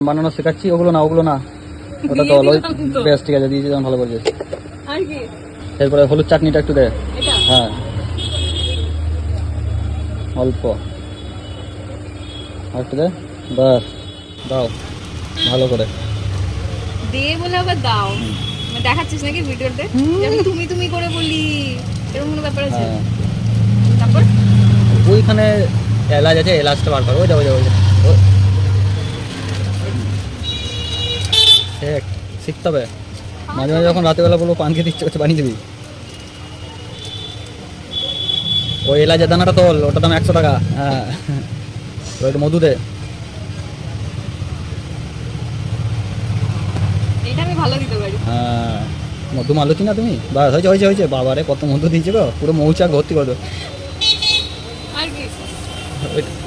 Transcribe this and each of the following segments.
বানানো শেখাচ্ছি, ওগুলো না ওটা তো হলো। বেশ ঠিক আছে, দিয়েছি যখন ভালো করছিস। এরপরে হলুদ চাটনিটা একটু দে। হ্যাঁ অল্প আর একটু দে, বাস দাও ভালো করে দে বলে আবার দাও, দেখাচ্ছিস নাকি ভিডিওতে তুমি তুমি করে বলি, এরকম কোনো ব্যাপার আছে? তারপর ওইখানে এলাচ আছে, এলাচটা বার করো। ওই যাবো শিখতে হবে। মাঝে মাঝে যখন রাতেবেলা বলবো পান খেতে ইচ্ছে করছে, বানিয়ে দিবি। ওই এলাচের দানাটা তোল, ওটা দাম 100 টাকা। হ্যাঁ একটু মধু দে। এটা আমি ভালো দিতে পারি। হ্যাঁ মধু মালতি না তুমি? বাস হয়েছে। বাবারে কত মধু দিয়েছে গো, পুরো মৌচাক ভর্তি করে দেবো। আর কি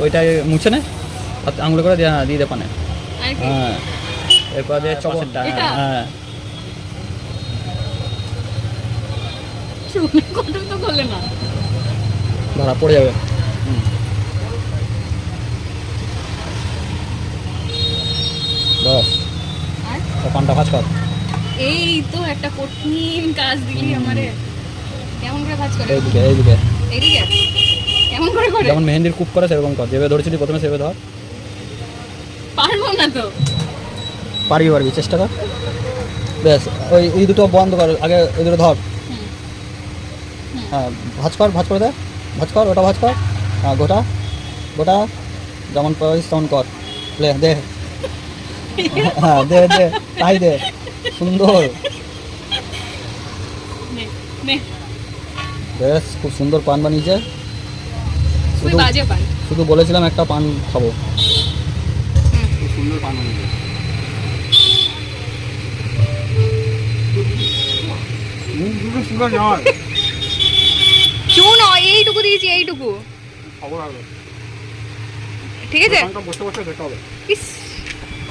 ওইটা মুছে নে, আঙুলে করে দিয়ে দে পানে। আর কি হ্যাঁ এরপর দিয়ে চপটা। হ্যাঁ শুনে কত তো করলে না, ধরা পড়ে যাবে। বাস আর পানটা ভাজ কর। এই তো একটা কঠিন কাজ দিলি আমারে। কেমন করে ভাজ করে? এইদিকে এইদিকে কেমন করে করে? যেমন মেহেন্দির কূপ করে সেরকম কর, যেভাবে ধরেছিলি প্রথমে সেভাবে ধর। পারবো না তো। পারবি চেষ্টা কর। ব্যাস এই দুটো বন্ধ কর, আগে এই দুটো ধর। হ্যাঁ ভাজ করে দে, ওটা ভাজ কর। হ্যাঁ গোটা যেমন পারিস তেমন কর। দে হ্যাঁ দে তাই দে, সুন্দর। বেশ খুব সুন্দর পান বানিয়েছে। শুধু বলেছিলাম একটা পান খাবো। খুব সুন্দর পান বানিয়েছে। চুন এইটুকু দিয়েছি, এইটুকু ঠিক আছে। বসে দেখতে হবে। ইস